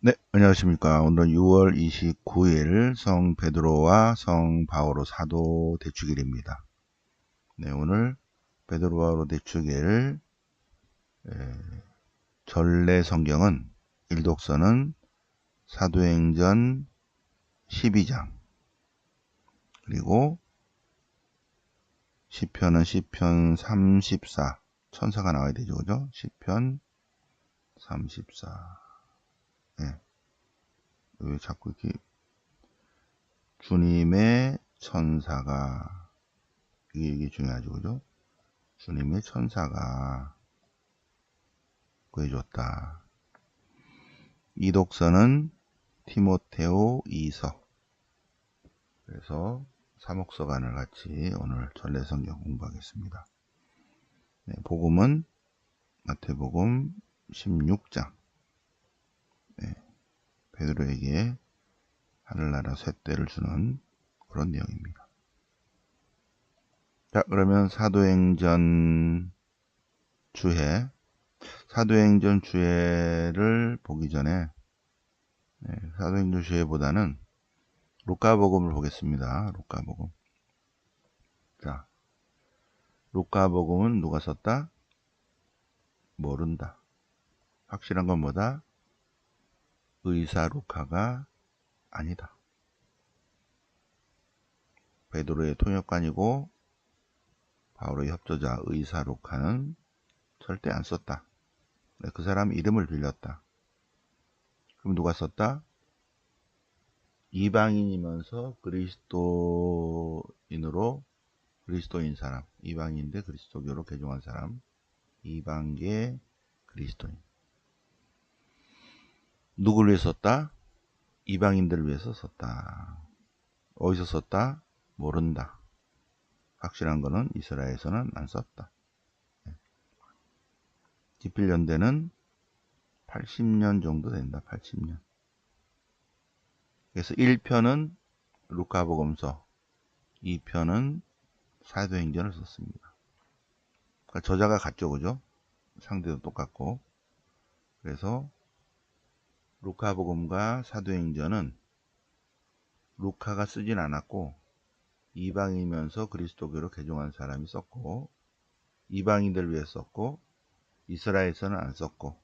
네, 안녕하십니까. 오늘은 6월 29일 성 베드로와 성 바오로 사도 대축일입니다. 네, 오늘 베드로 바오로 대축일 전래 성경은 일독서는 사도행전 12장, 그리고 시편은 시편 34, 천사가 나와야 되죠, 그죠? 시편 34. 네, 왜 자꾸 이렇게 주님의 천사가, 이게 중요하죠, 그죠? 주님의 천사가 구해줬다. 이독서는 티모테오 2서. 그래서 사목서간을 같이 오늘 전래성경 공부하겠습니다. 네, 복음은 마태복음 16장. 네, 베드로에게 하늘나라 쇳대를 주는 그런 내용입니다. 자, 그러면 사도행전 주해를 보기 전에 사도행전 주해보다는 루카복음을 보겠습니다. 루카복음. 자, 루카복음은 누가 썼다? 모른다. 확실한 건 뭐다? 의사 루카가 아니다. 베드로의 통역관이고 바오로의 협조자 의사 루카는 절대 안 썼다. 그 사람 이름을 빌렸다. 그럼 누가 썼다? 이방인이면서 그리스도인 사람, 이방인인데 그리스도교로 개종한 사람, 이방계 그리스도인. 누구를 위해 썼다? 이방인들을 위해서 썼다. 어디서 썼다? 모른다. 확실한 거는 이스라엘에서는 안 썼다. 기필연대는 80년 정도 된다. 80년. 그래서 1편은 루카복음서, 2편은 사도행전을 썼습니다. 그러니까 저자가 같죠, 그죠? 상대도 똑같고. 그래서 루카복음과 사도행전은 루카가 쓰진 않았고 이방이면서 그리스도교로 개종한 사람이 썼고, 이방인들 위해 썼고, 이스라엘에서는 안 썼고,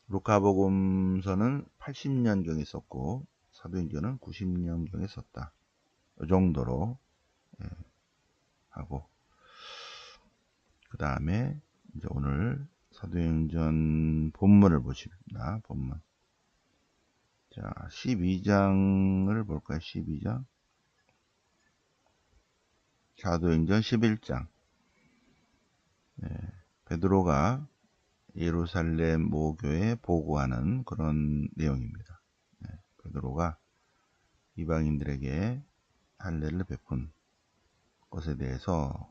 루카복음서는 80년경에 썼고 사도행전은 90년경에 썼다. 이 정도로 하고, 그 다음에 이제 오늘 사도행전 본문을 보십니다. 본문. 자, 12장을 볼까요? 12장. 사도행전 11장. 베드로가 예루살렘 모교에 보고하는 그런 내용입니다. 베드로가 이방인들에게 할례를 베푼 것에 대해서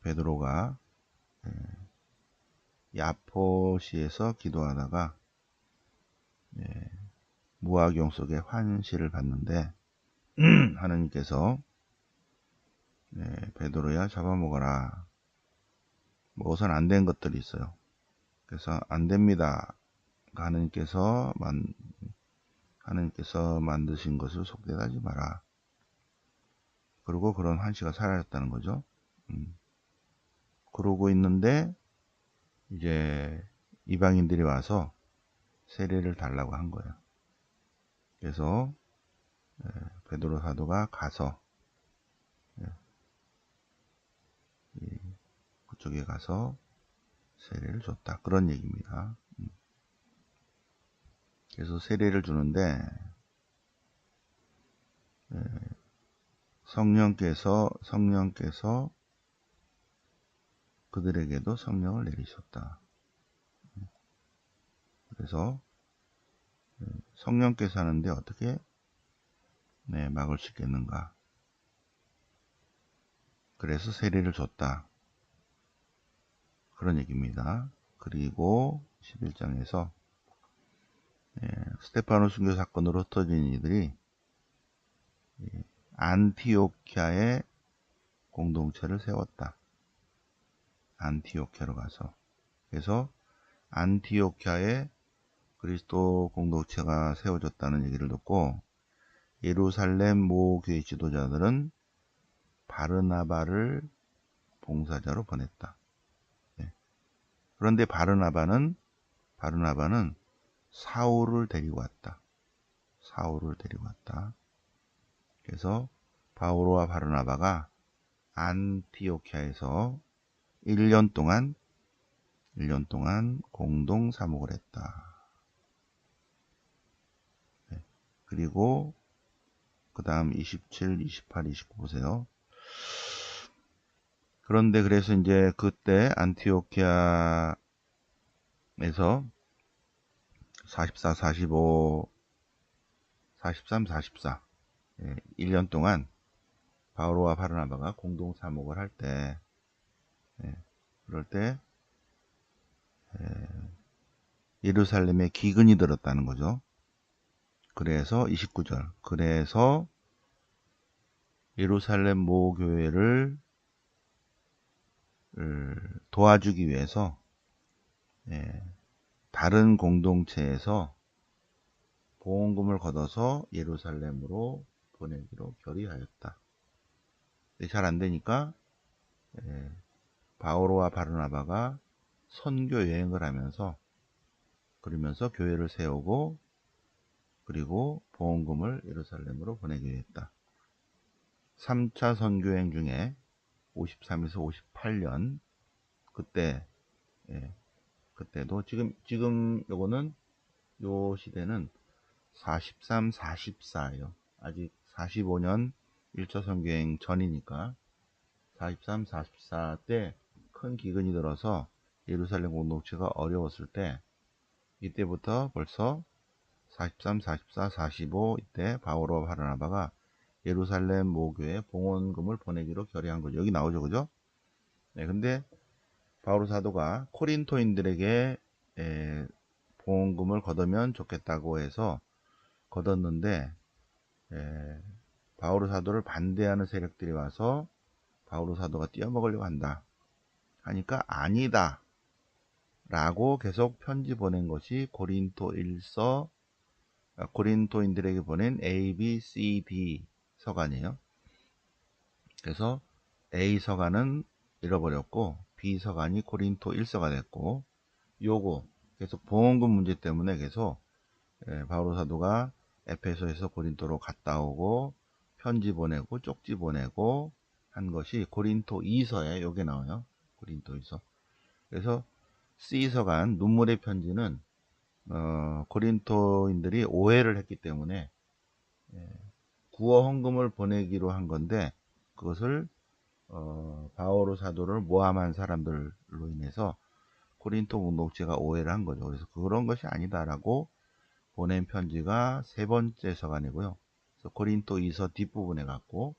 베드로가 야포시에서 기도하다가 무화경 속에 환시를 받는데 하느님께서 베드로야 잡아먹어라. 먹어서는 안 된 것들이 있어요. 그래서 안 됩니다. 하느님께서 만드신 것을 속되하지 마라. 그리고 그런 환시가 사라졌다는 거죠. 그러고 있는데 이제 이방인들이 와서 세례를 달라고 한 거예요. 그래서 베드로 사도가 가서 그쪽에 가서 세례를 줬다. 그런 얘기입니다. 그래서 세례를 주는데 성령께서 그들에게도 성령을 내리셨다. 그래서 성령께서 하는데 어떻게 막을 수 있겠는가. 그래서 세례를 줬다. 그런 얘기입니다. 그리고 11장에서 스테파노 순교 사건으로 흩어진 이들이 안티오키아에 공동체를 세웠다. 안티오키아로 가서. 그래서 안티오키아에 그리스도 공동체가 세워졌다는 얘기를 듣고 예루살렘 모교회 지도자들은 바르나바를 봉사자로 보냈다. 네. 그런데 바르나바는 사울을 데리고 왔다. 사울을 데리고 왔다. 그래서 바오로와 바르나바가 안티오키아에서 1년 동안 공동 사목을 했다. 네. 그리고 그 다음 27, 28, 29 보세요. 그런데 그래서 이제 그때 안티오키아에서 44, 45, 43, 44 1년 동안 바오로와 바르나바가 공동 사목을 할 때 그럴 때 예루살렘에 기근이 들었다는 거죠. 그래서 29절 그래서 예루살렘 모교회를 도와주기 위해서 다른 공동체에서 보험금을 걷어서 예루살렘으로 보내기로 결의하였다. 잘 안되니까 바오로와 바르나바가 선교 여행을 하면서 그러면서 교회를 세우고 그리고 보험금을 예루살렘으로 보내기로 했다. 3차 선교여행 중에 53에서 58년 그때도 지금 요거는 요 시대는 43, 44예요. 아직 45년 1차 선교여행 전이니까 43, 44 때 큰 기근이 들어서 예루살렘 공동체가 어려웠을 때 이때부터 벌써 43, 44, 45 이때 바오로와 바르나바가 예루살렘 모교에 봉헌금을 보내기로 결의한 거죠. 여기 나오죠, 그죠? 네, 근데 바오로 사도가 코린토인들에게 봉헌금을 걷으면 좋겠다고 해서 걷었는데 바오로 사도를 반대하는 세력들이 와서 바오로 사도가 띄어먹으려고 한다 하니까 아니다 라고 계속 편지 보낸 것이 고린토인들에게 보낸 A, B, C, D 서간이에요. 그래서 A 서간은 잃어버렸고 B 서간이 고린토 1서가 됐고 요거 계속 보험금 문제 때문에 계속 바오로 사도가 에페소에서 고린토로 갔다 오고 편지 보내고 쪽지 보내고 한 것이 고린토 2서에 요게 나와요. 고린토 2서. 그래서 C서간 눈물의 편지는 고린토인들이 오해를 했기 때문에 구어 헌금을 보내기로 한 건데 그것을 바오로 사도를 모함한 사람들로 인해서 고린토 공동체가 오해를 한 거죠. 그래서 그런 것이 아니다라고 보낸 편지가 세 번째 서간이고요. 그래서 고린토 2서 뒷부분에 갔고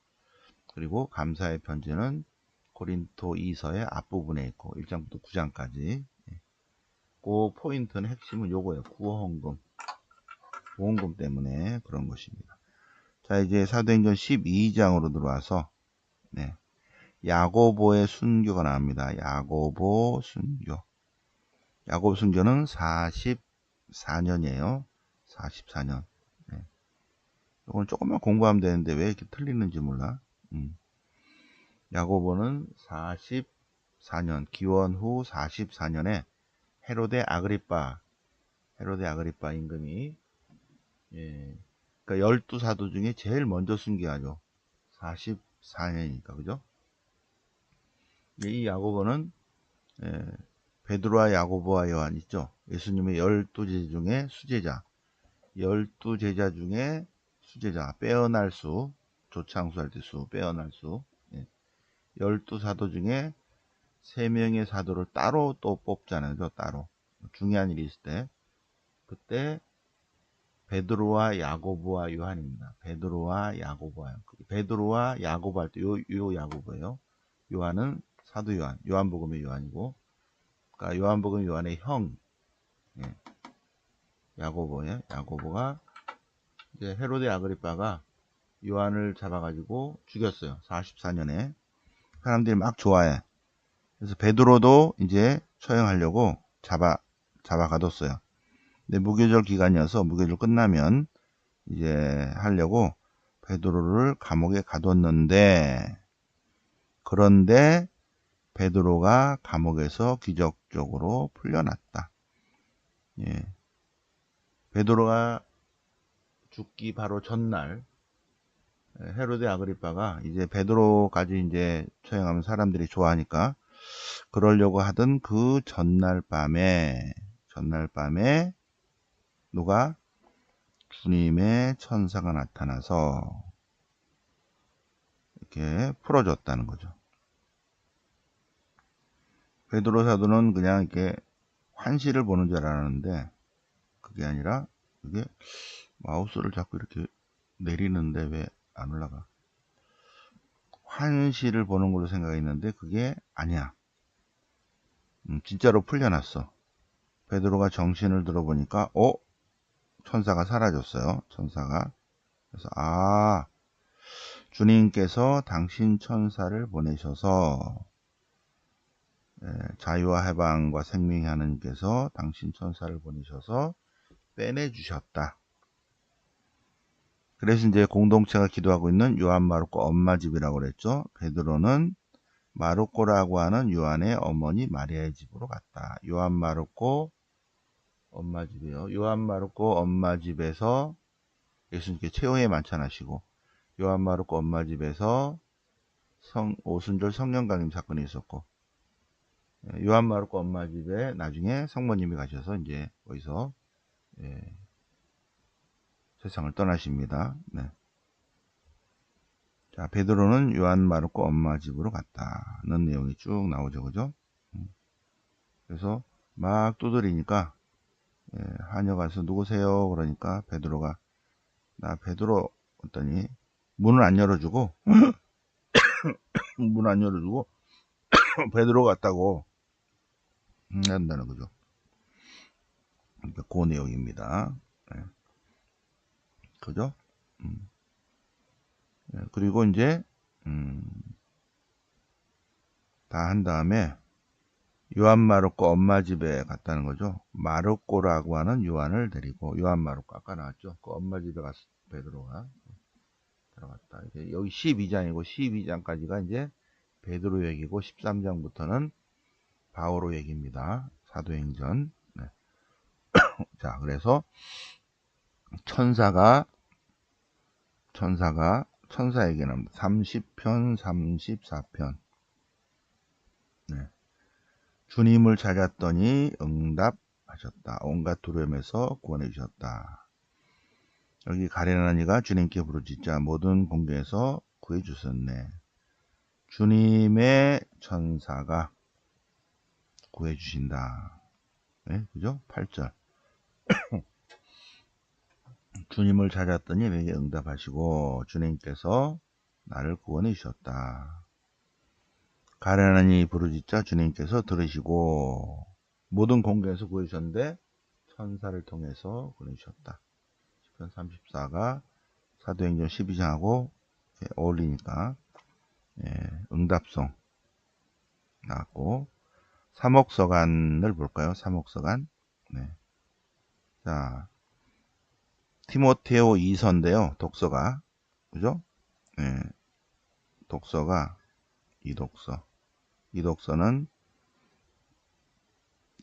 그리고 감사의 편지는 고린토 2서의 앞부분에 있고 1장부터 9장까지 그 포인트는 핵심은 요거예요. 구어헌금 보험금 때문에 그런 것입니다. 자 이제 사도행전 12장으로 들어와서 야고보의 순교가 나옵니다. 야고보 순교. 야고보 순교는 44년이에요. 44년. 이건 조금만 공부하면 되는데 왜 이렇게 틀리는지 몰라. 야고보는 44년, 기원 후 44년에 헤로데 아그리빠 임금이 그러니까 12사도 중에 제일 먼저 순교하죠. 44년이니까 그죠? 이 야고보는 베드로와 야고보와 요한 있죠. 예수님의 12제자 중에 수제자 12제자 중에 수제자 빼어날 수 조창수할 때 수 빼어날 수 12사도 중에 3명의 사도를 따로 또 뽑잖아요. 따로 중요한 일이 있을 때 그때 베드로와 야고보와 요한입니다. 베드로와 야고보 할 때 요 야고보예요. 요한은 사도 요한, 요한복음의 요한이고, 그러니까 요한복음 요한의 형, 야고보예요. 야고보가 이제 헤로데 아그리빠가 요한을 잡아가지고 죽였어요. 44년에 사람들이 막 좋아해. 그래서 베드로도 이제 처형하려고 잡아가뒀어요. 근데 무교절 기간이어서 무교절 끝나면 이제 하려고 베드로를 감옥에 가뒀는데, 그런데 베드로가 감옥에서 기적적으로 풀려났다. 예. 베드로가 죽기 바로 전날 헤로데 아그리빠가 이제 베드로까지 이제 처형하면 사람들이 좋아하니까 그러려고 하던 그 전날 밤에 누가 주님의 천사가 나타나서 이렇게 풀어줬다는 거죠. 베드로 사도는 그냥 이렇게 환시를 보는 줄 알았는데 그게 아니라, 그게 마우스를 자꾸 이렇게 내리는데 왜 안 올라가? 환시를 보는 걸로 생각했는데 그게 아니야. 진짜로 풀려났어. 베드로가 정신을 들어보니까 천사가 사라졌어요. 천사가. 그래서 주님께서 당신 천사를 보내셔서 자유와 해방과 생명의 하나님께서 당신 천사를 보내셔서 빼내주셨다. 그래서 이제 공동체가 기도하고 있는 요한 마르코 엄마 집이라고 그랬죠. 베드로는 마르코라고 하는 요한의 어머니 마리아의 집으로 갔다. 요한 마르코 엄마 집이요. 요한 마르코 엄마 집에서 예수님께 최후의 만찬하시고, 요한 마르코 엄마 집에서 오순절 성령 강림 사건이 있었고, 요한 마르코 엄마 집에 나중에 성모님이 가셔서 이제 거기서 세상을 떠나십니다. 네. 자, 베드로는 요한 마르코 엄마 집으로 갔다는 내용이 쭉 나오죠, 그죠? 그래서 막 두드리니까 하녀가 와서 누구세요? 그러니까 베드로가 나 베드로 했더니 문을 안 열어주고 베드로 같다고 한다는 거죠. 그러니까 그 내용입니다. 네. 그죠? 그리고 이제 다 한 다음에 요한 마르코 엄마 집에 갔다는 거죠. 마르코라고 하는 요한을 데리고, 요한 마르코 아까 나왔죠. 그 엄마 집에 가서 베드로가 들어갔다. 이제 여기 12장이고 12장까지가 이제 베드로 얘기고 13장부터는 바오로 얘기입니다. 사도행전. 네. 자, 그래서 천사 얘기는 30편, 34편. 네. 주님을 찾았더니 응답하셨다. 온갖 두려움에서 구원해 주셨다. 여기 가련한 이가 주님께 부르짖자 모든 공경에서 구해 주셨네. 주님의 천사가 구해 주신다. 네, 그죠? 8절. 주님을 찾았더니 내게 응답하시고 주님께서 나를 구원해 주셨다. 가련한 이 부르짖자 주님께서 들으시고 모든 공경에서 구해 주셨는데 천사를 통해서 구해 주셨다. 시편 34가 사도행전 12장하고 어울리니까 응답송 나왔고, 사목서간을 볼까요? 사목서간. 네. 자, 티모테오 2서인데요. 독서가. 그죠? 네. 독서가 이 독서는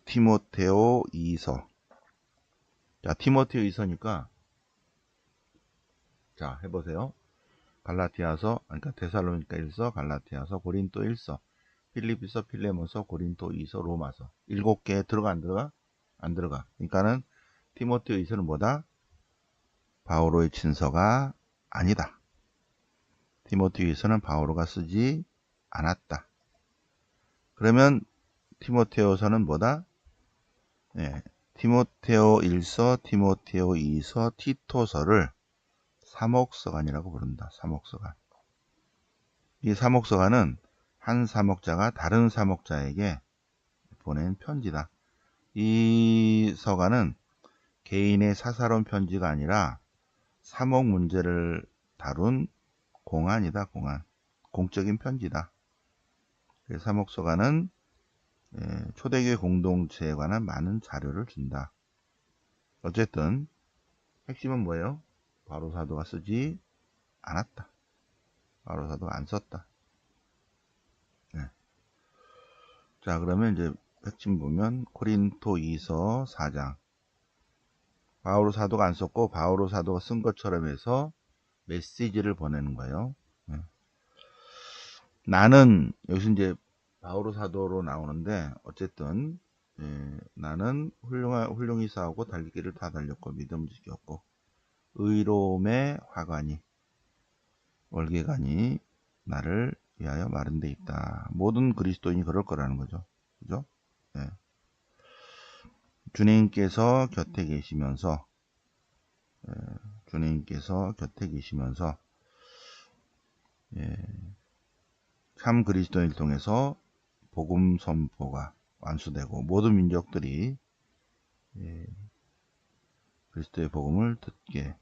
티모테오 2서. 자, 티모테오 2서니까 자, 해보세요. 갈라티아서, 그러니까 데살로니가 1서, 갈라티아서, 고린도 1서, 필리피서, 필레몬서, 고린도 2서, 로마서. 7개 들어가 안 들어가? 안 들어가. 그러니까는 티모테오 2서는 뭐다? 바오로의 친서가 아니다. 티모테오 2서는 바오로가 쓰지 않았다. 그러면 티모테오서는 뭐다? 티모테오 1서, 티모테오 2서, 티토서를 사목서간이라고 부른다. 사목서간. 이 사목서간은 한 사목자가 다른 사목자에게 보낸 편지다. 이 서간은 개인의 사사로운 편지가 아니라 사목 문제를 다룬 공안이다. 공적인 편지다. 사목서간은 초대교회 공동체에 관한 많은 자료를 준다. 어쨌든 핵심은 뭐예요? 바로 사도가 쓰지 않았다. 바로 사도가 안 썼다. 네. 자, 그러면 이제 핵심 보면 코린토 2서 4장. 바오로 사도가 안 썼고 바오로 사도가 쓴 것처럼 해서 메시지를 보내는 거예요. 네. 나는 여기서 이제 바오로 사도로 나오는데 어쨌든 나는 훌륭히 싸우고 달리기를 다 달렸고 믿음을 지켰고 의로움의 화관이 월계관이 나를 위하여 마련돼 있다. 모든 그리스도인이 그럴 거라는 거죠. 그죠? 네. 주님께서 곁에 계시면서 참 그리스도인을 통해서 복음 선포가 완수되고 모든 민족들이 그리스도의 복음을 듣게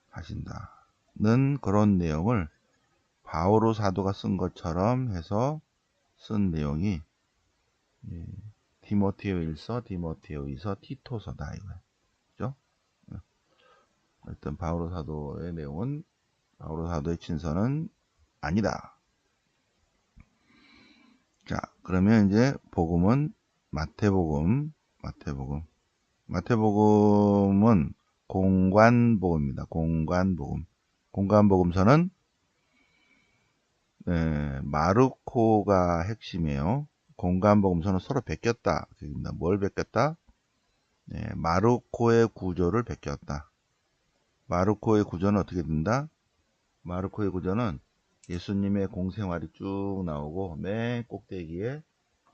하신다는 그런 내용을 바오로 사도가 쓴 것처럼 해서 쓴 내용이 디모데오 1서, 디모데오 2서, 티토서다 이거예요. 그죠? 일단 바오로 사도의 내용은 바오로 사도의 친서는 아니다. 자, 그러면 이제 복음은 마태복음은 공관복음입니다. 공관복음서는 마르코가 핵심이에요. 공관복음서는 서로 베꼈다. 뭘 베꼈다? 마르코의 구조를 베꼈다. 마르코의 구조는 어떻게 된다? 마르코의 구조는 예수님의 공생활이 쭉 나오고 맨 꼭대기에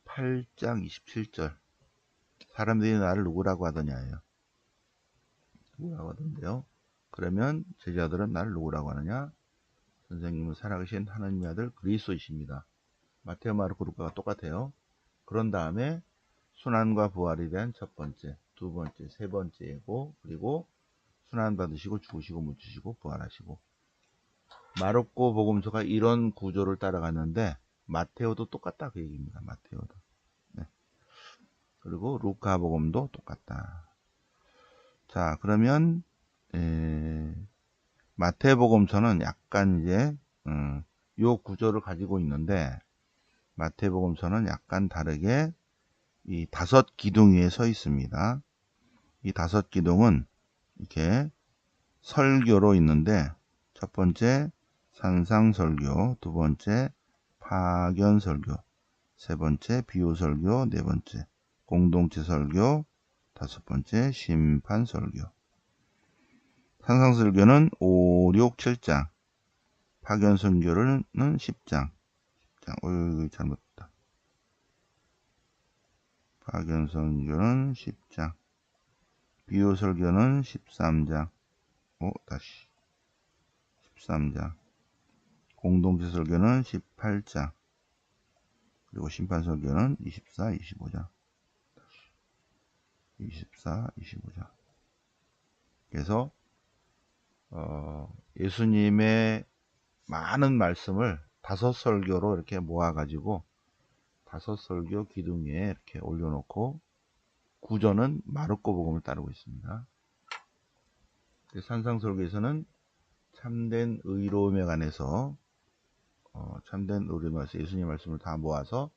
8장 27절 사람들이 나를 누구라고 하더냐예요. 누구라고 하던데요. 그러면 제자들은 나를 누구라고 하느냐? 선생님은 살아계신 하나님의 아들 그리스도이십니다. 마테오, 마르코, 루카가 똑같아요. 그런 다음에 순환과 부활에 대한 첫 번째, 두 번째, 세 번째고 그리고 순환 받으시고 죽으시고 묻히시고 부활하시고 마르코 복음서가 이런 구조를 따라가는데 마테오도 똑같다 그 얘기입니다. 마테오도. 네. 그리고 루카 복음도 똑같다. 자, 그러면 마태복음서는 약간 이제 요 구조를 가지고 있는데 마태복음서는 약간 다르게 이 5기둥 위에 서 있습니다. 이 5기둥은 이렇게 설교로 있는데 첫 번째 산상설교, 두 번째 파견설교, 세 번째 비유설교, 네 번째 공동체 설교, 다섯 번째 심판설교. 산상설교는 5, 6, 7장, 파견설교는 10장. 어이, 잘못했다. 파견설교는 10장, 비유설교는 13장, 다시 13장, 공동체 설교는 18장, 그리고 심판설교는 24, 25장. 24, 25장. 그래서 예수님의 많은 말씀을 5설교로 이렇게 모아가지고 5설교 기둥 위에 이렇게 올려놓고 구조는 마르코 복음을 따르고 있습니다. 산상설교에서는 참된 의로움에 관해서 예수님 말씀을 다 모아서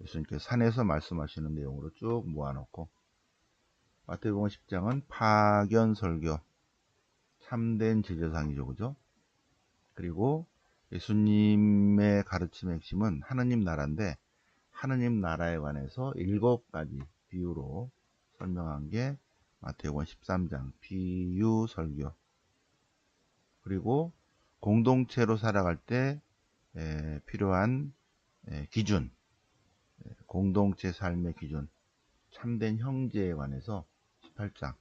예수님께서 산에서 말씀하시는 내용으로 쭉 모아놓고 마태복음 10장은 파견설교 참된 제자상이죠. 그죠? 그리고 예수님의 가르침의 핵심은 하느님 나라인데 하느님 나라에 관해서 7가지 비유로 설명한 게 마태복음 13장 비유 설교. 그리고 공동체로 살아갈 때 필요한 기준, 공동체 삶의 기준, 참된 형제에 관해서 18장.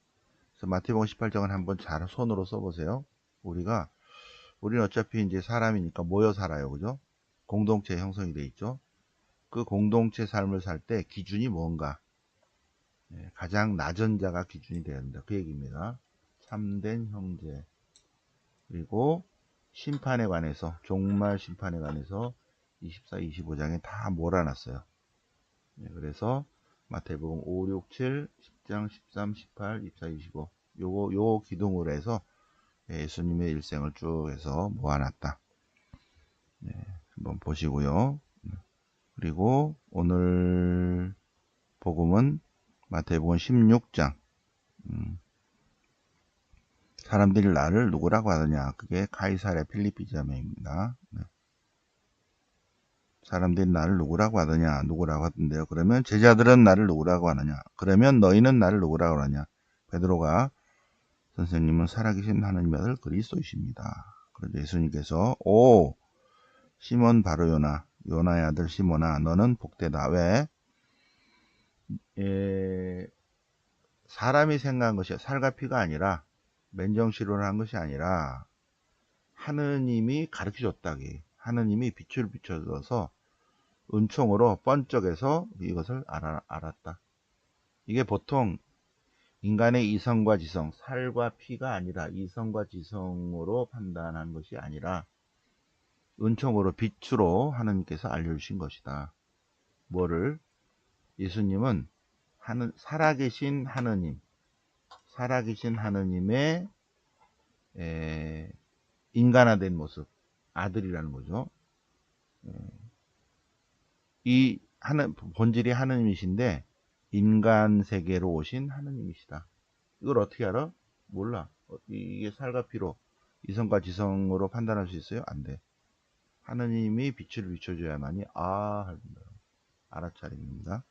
그래서 마태복음 18장은 한번 잘 손으로 써보세요. 우리는 어차피 이제 사람이니까 모여 살아요. 그죠? 공동체 형성이 돼 있죠. 그 공동체 삶을 살 때 기준이 뭔가? 가장 낮은 자가 기준이 되어야 된다. 그 얘기입니다. 참된 형제. 그리고 심판에 관해서, 종말 심판에 관해서 24, 25장에 다 몰아놨어요. 그래서 마태복음 5, 6, 7, 10장, 13, 18, 24, 25 요 기둥으로 해서 예수님의 일생을 쭉 해서 모아놨다. 한번 보시고요. 그리고 오늘 복음은 마태복음 16장. 사람들이 나를 누구라고 하느냐? 그게 가이사랴 필리피 자매입니다. 사람들이 나를 누구라고 하느냐? 누구라고 하던데요. 그러면 제자들은 나를 누구라고 하느냐? 그러면 너희는 나를 누구라고 하느냐? 베드로가 선생님은 살아계신 하나님의 아들 그리스도이십니다. 그래서 예수님께서 오 시몬 바로요나 요나의 아들 시몬아 너는 복되다. 왜? 사람이 생각한 것이 살과 피가 아니라 맨정신으로 한 것이 아니라 하느님이 가르쳐줬다기. 하느님이 빛을 비춰줘서 은총으로 번쩍해서 이것을 알았다. 이게 보통 인간의 이성과 지성, 살과 피가 아니라 이성과 지성으로 판단한 것이 아니라 은총으로 빛으로 하느님께서 알려주신 것이다. 뭐를? 예수님은 살아계신 하느님, 살아계신 하느님의 인간화된 모습, 아들이라는 거죠. 이 본질이 하느님이신데 인간 세계로 오신 하느님이시다. 이걸 어떻게 알아? 몰라. 이게 살과 피로 이성과 지성으로 판단할 수 있어요? 안 돼. 하느님이 빛을 비춰줘야만이 알아차립니다.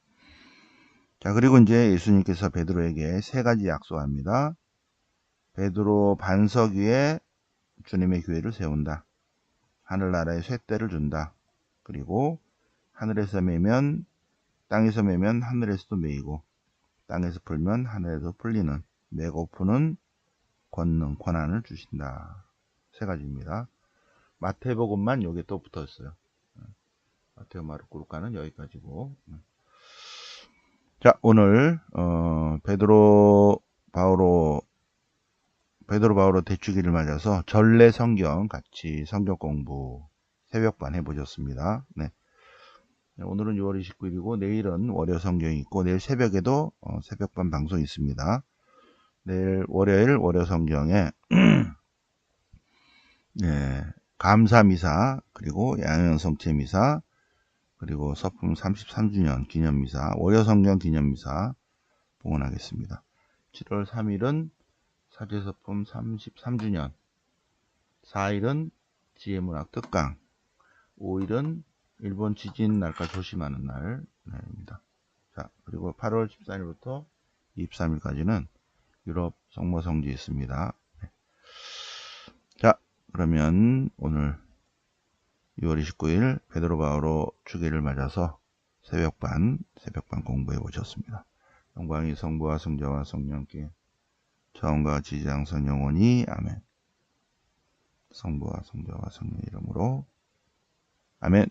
자, 그리고 이제 예수님께서 베드로에게 세 가지 약속합니다. 베드로 반석 위에 주님의 교회를 세운다. 하늘나라의 쇳대를 준다. 그리고 하늘에서 매면 땅에서 매면 하늘에서도 매이고 땅에서 풀면 하늘에서 풀리는 매고 푸는 권능, 권한을 주신다. 세 가지입니다. 마태복음만 여기에 또 붙었어요. 마태오, 마르코, 루카는 여기까지고. 자, 오늘 베드로 바오로 대축일을 맞아서 전래 성경 같이 성경 공부 새벽반 해보셨습니다. 네. 오늘은 6월 29일이고 내일은 월요 성경이 있고 내일 새벽에도 새벽반 방송이 있습니다. 내일 월요일 월요 성경에 네, 감사미사 그리고 양현성체 미사 그리고 서품 33주년 기념미사 월요 성경 기념미사 봉헌하겠습니다. 7월 3일은 사제서품 33주년 4일은 지혜문학 특강 5일은 일본 지진 날까 조심하는 날입니다. 자, 그리고 8월 14일부터 23일까지는 유럽 성모성지 있습니다. 네. 자, 그러면 오늘 6월 29일 베드로 바오로 주기를 맞아서 새벽반 공부해 보셨습니다. 영광이 성부와 성자와 성령께 처음과 같이 장선 영원히 아멘. 성부와 성자와 성령 이름으로 아멘.